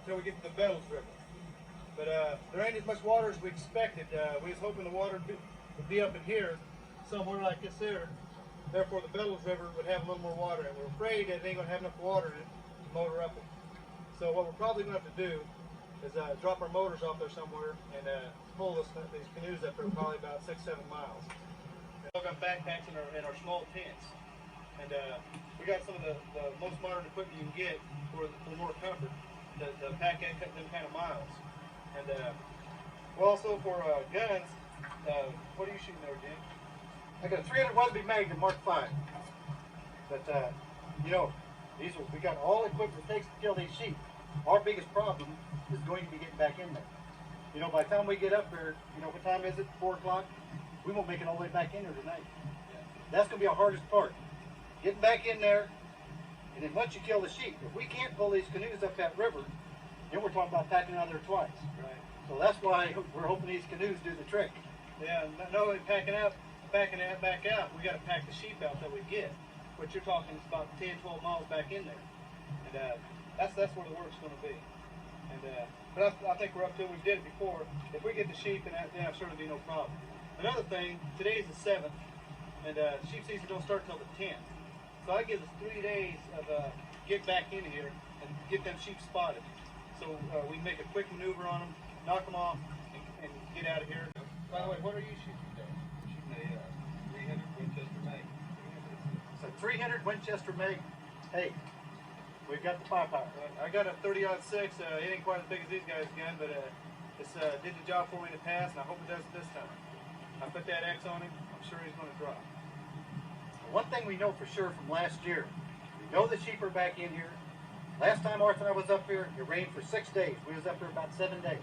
until we get to the Bellows River. But there ain't as much water as we expected. We was hoping the water would be up in here, somewhere like this here. Therefore, the Bellows River would have a little more water, and we're afraid that it ain't gonna have enough water to motor up it. So what we're probably gonna have to do is drop our motors off there somewhere and pull these canoes up there probably about 6-7 miles. We've got backpacks in our small tents, and we got some of the most modern equipment you can get for more comfort to pack and cut them kind of miles. And well, also for guns, what are you shooting there, Jim? I got a 300 Weatherby Magnum Mark V. But you know, we got all the equipment it takes to kill these sheep. Our biggest problem is going to be getting back in there. You know, by the time we get up there, you know, what time is it? 4 o'clock? We won't make it all the way back in there tonight. Yeah. That's going to be our hardest part. Getting back in there, and then once you kill the sheep, if we can't pull these canoes up that river, then we're talking about packing out there twice. Right. So that's why we're hoping these canoes do the trick. Yeah, not only packing it back out, we got to pack the sheep out that we get. What you're talking is about 10-12 miles back in there. And that's where the work's going to be. And but I think we're up to it. We did it before. If we get the sheep, then I'm sure it'll be no problem. Another thing, today is the 7th, and sheep season don't start till the 10th. So that gives us 3 days of get back in here and get them sheep spotted. So we can make a quick maneuver on them, knock them off, and get out of here. By the way, what are you shooting today? I'm shooting a 300 Winchester Mag. So 300 Winchester Mag. Hey, we've got the firepower. I got a 30-06. It ain't quite as big as these guys' gun, but it's did the job for me in the past, and I hope it does it this time. I put that X on him. I'm sure he's going to drop. One thing we know for sure from last year, we know the sheep are back in here. Last time Arthur and I was up here, it rained for 6 days. We was up here about 7 days.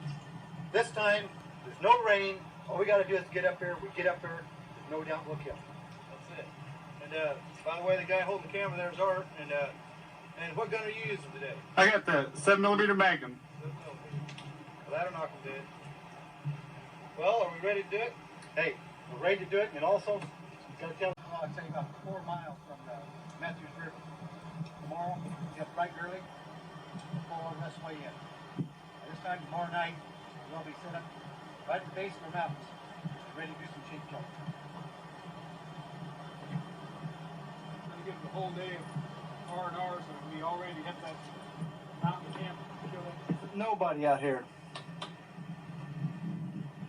This time, there's no rain. All we got to do is get up here. We get up there. There's no doubt we'll kill. That's it. And by the way, the guy holding the camera there is Art. And what gun are you using today? I got the 7mm Magnum. Well, that'll knock him dead. Well, are we ready to do it? Hey, we're ready to do it. And also, got to tell I'll tell you about 4 miles from the Matthews River. Tomorrow, get bright early, pull all the rest way in. And this time tomorrow night, we'll be set up right at the base of the mountains, ready to do some sheep killing. I'm going to give it the whole day of R&R, so we already hit that mountain camp killing. Nobody out here.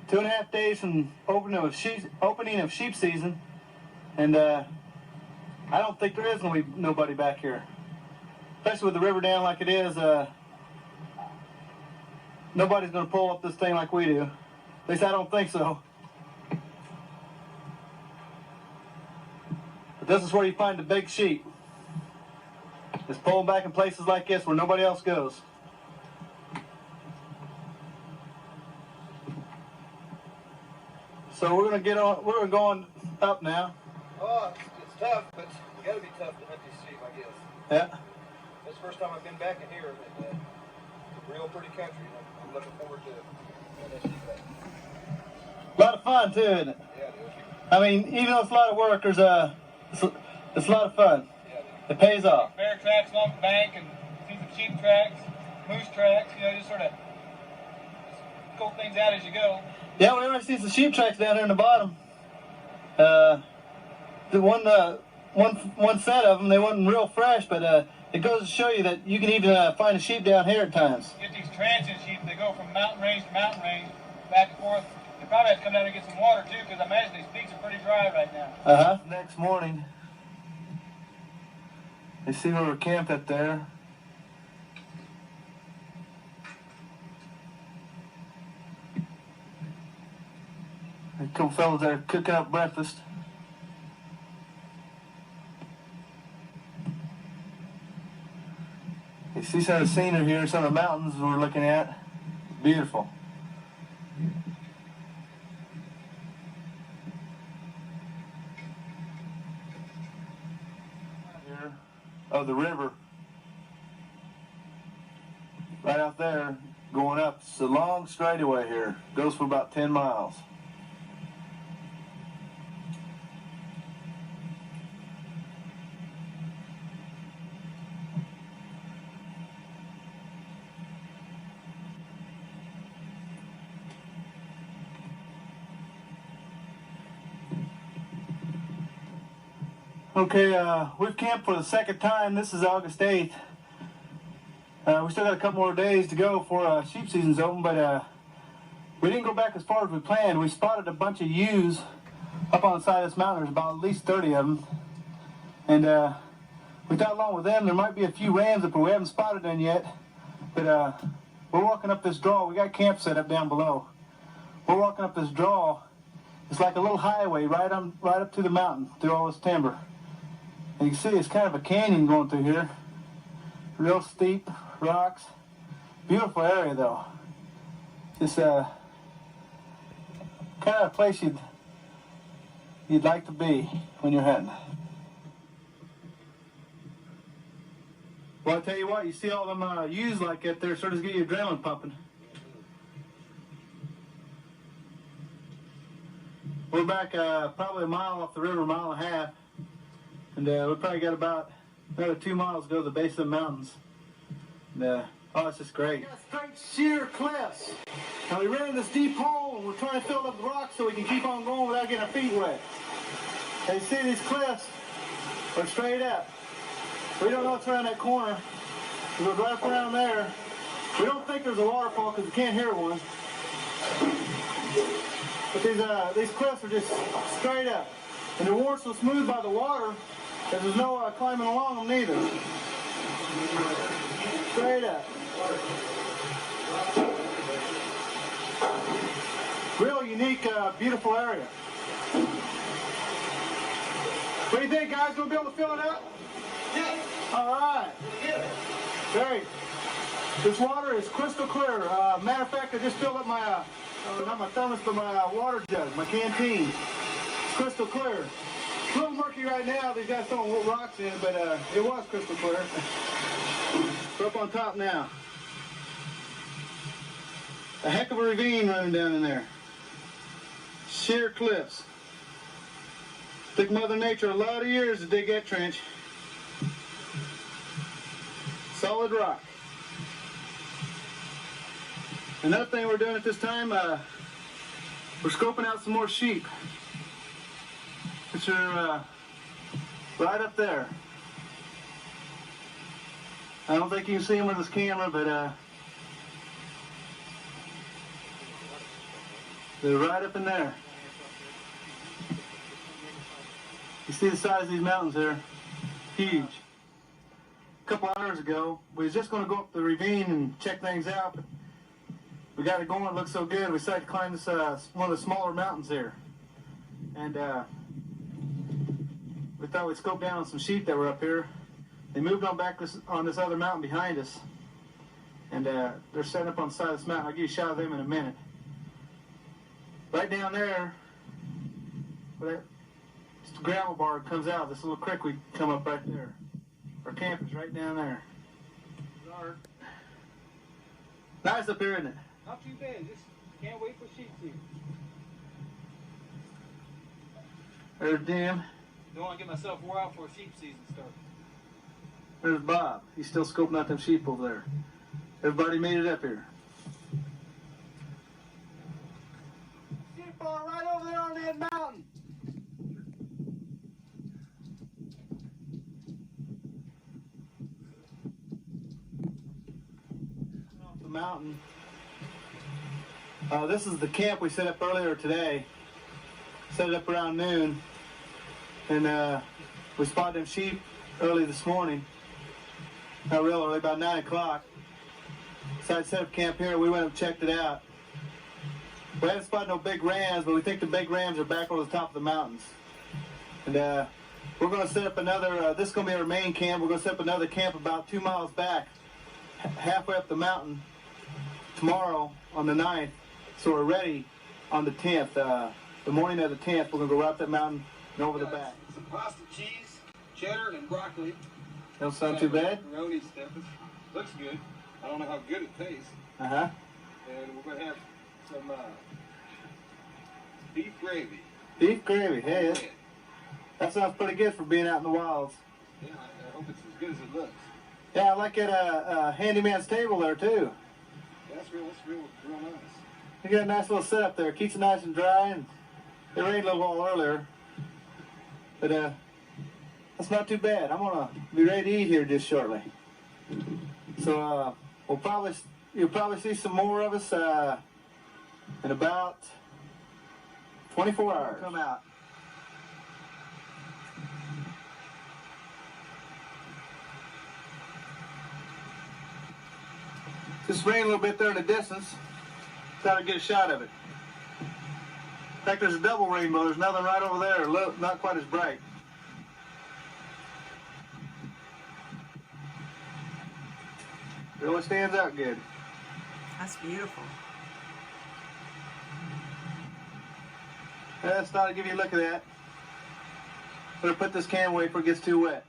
2.5 days from opening of sheep season, and I don't think there is going to be nobody back here. Especially with the river down like it is, nobody's going to pull up this thing like we do. At least I don't think so. But this is where you find the big sheep. It's pulling back in places like this where nobody else goes. So we're going to go on up now. Oh, it's tough, but it's got to be tough to hunt these sheep, I guess. Yeah. This is the first time I've been back in here, and it's a real pretty country. I'm looking forward to that sheep back. A lot of fun too, isn't it? Yeah, it is. I mean, even though it's a lot of work, it's a lot of fun. Yeah, it pays off. Bear tracks along the bank and see some sheep tracks, moose tracks. You know, just sort of scope things out as you go. Yeah, we already see some sheep tracks down there in the bottom. The one set of them, they wasn't real fresh, but it goes to show you that you can even find a sheep down here at times. Get these transient sheep, they go from mountain range to mountain range, back and forth. They probably have to come down and get some water too, because I imagine these peaks are pretty dry right now. Next morning, they see where we're camped up there. A couple fellas there cooking up breakfast. You see some of the scenery here, some of the mountains we're looking at. Beautiful. Here of the river. Right out there, going up. It's a long straightaway here. Goes for about 10 miles. Okay, we've camped for the second time. This is August 8th. We still got a couple more days to go before sheep season's open, but we didn't go back as far as we planned. We spotted a bunch of ewes up on the side of this mountain. There's about at least 30 of them. And we thought along with them there might be a few rams up, but we haven't spotted them yet. But we're walking up this draw. We got camp set up down below. We're walking up this draw. It's like a little highway right up to the mountain through all this timber. And you can see it's kind of a canyon going through here. Real steep rocks. Beautiful area though. Just kind of a place you'd like to be when you're hunting. Well, I'll tell you what, you see all them ewes like that there, sort of get your adrenaline pumping. We're back probably a mile off the river, a mile and a half. And we probably got about another 2 miles to go to the base of the mountains. And, oh, it's just great. We got straight sheer cliffs. And we ran in this deep hole and we're trying to fill up the rocks so we can keep on going without getting our feet wet. And you see these cliffs are straight up. We don't know what's around that corner. We go right up around there. We don't think there's a waterfall because we can't hear one. But these cliffs are just straight up. And they weren't so smooth by the water that there's no climbing along them neither. Straight up. Real unique, beautiful area. What do you think, guys? Gonna be able to fill it up? Yeah. All right. Great. This water is crystal clear. Matter of fact, I just filled up my, not my thermos, but my water jug, my canteen. It's crystal clear. It's a little murky right now. These guys throwing rocks in, but it was crystal clear. We're up on top now. A heck of a ravine running down in there. Sheer cliffs. Took Mother Nature a lot of years to dig that trench. Solid rock. Another thing we're doing at this time, we're scoping out some more sheep, which are right up there. I don't think you can see them with this camera, but they're right up in there. You see the size of these mountains there? Huge. A couple hours ago, we was just going to go up the ravine and check things out, but we got it going. It looked so good. We decided to climb this one of the smaller mountains here, and we thought we'd scope down on some sheep that were up here. They moved on back on this other mountain behind us, and they're setting up on the side of this mountain. I'll give you a shot of them in a minute. Right down there, where that gravel bar comes out, this little creek we come up right there. Our camp is right down there. Nice up here, isn't it? Not too bad. Just can't wait for sheep season. There's Jim. Don't want to get myself wore out before sheep season starts. There's Bob. He's still scoping out them sheep over there. Everybody made it up here. Sheep are right over there on that mountain. Off the mountain. This is the camp we set up earlier today. Set it up around noon. And we spotted them sheep early this morning. Not real early, about 9 o'clock. So I set up camp here. We went and checked it out. We haven't spotted no big rams, but we think the big rams are back over the top of the mountains. And we're going to set up another, this is going to be our main camp. We're going to set up another camp about 2 miles back, halfway up the mountain tomorrow on the 9th. So we're ready on the 10th. The morning of the 10th, we're going to go right up that mountain and over the back. Some pasta, cheese, cheddar, and broccoli. Don't sound too bad. Macaroni stuff. Looks good. I don't know how good it tastes. Uh-huh. And we're going to have some beef gravy. Beef gravy, hey, that sounds pretty good for being out in the wilds. Yeah, I hope it's as good as it looks. Yeah, I like it handyman's table there too. Yeah, that's real nice. You got a nice little setup there. Keeps it nice and dry, and it rained a little while earlier. But That's not too bad. I'm gonna be ready to eat here just shortly. So you'll probably see some more of us in about 24 hours. Come out. Just rain a little bit there in the distance. Thought I'd get a shot of it. In fact, there's a double rainbow. There's another right over there, not quite as bright. Really stands out good. That's beautiful. I just thought I'd give you a look at that. Better put this can away before it gets too wet.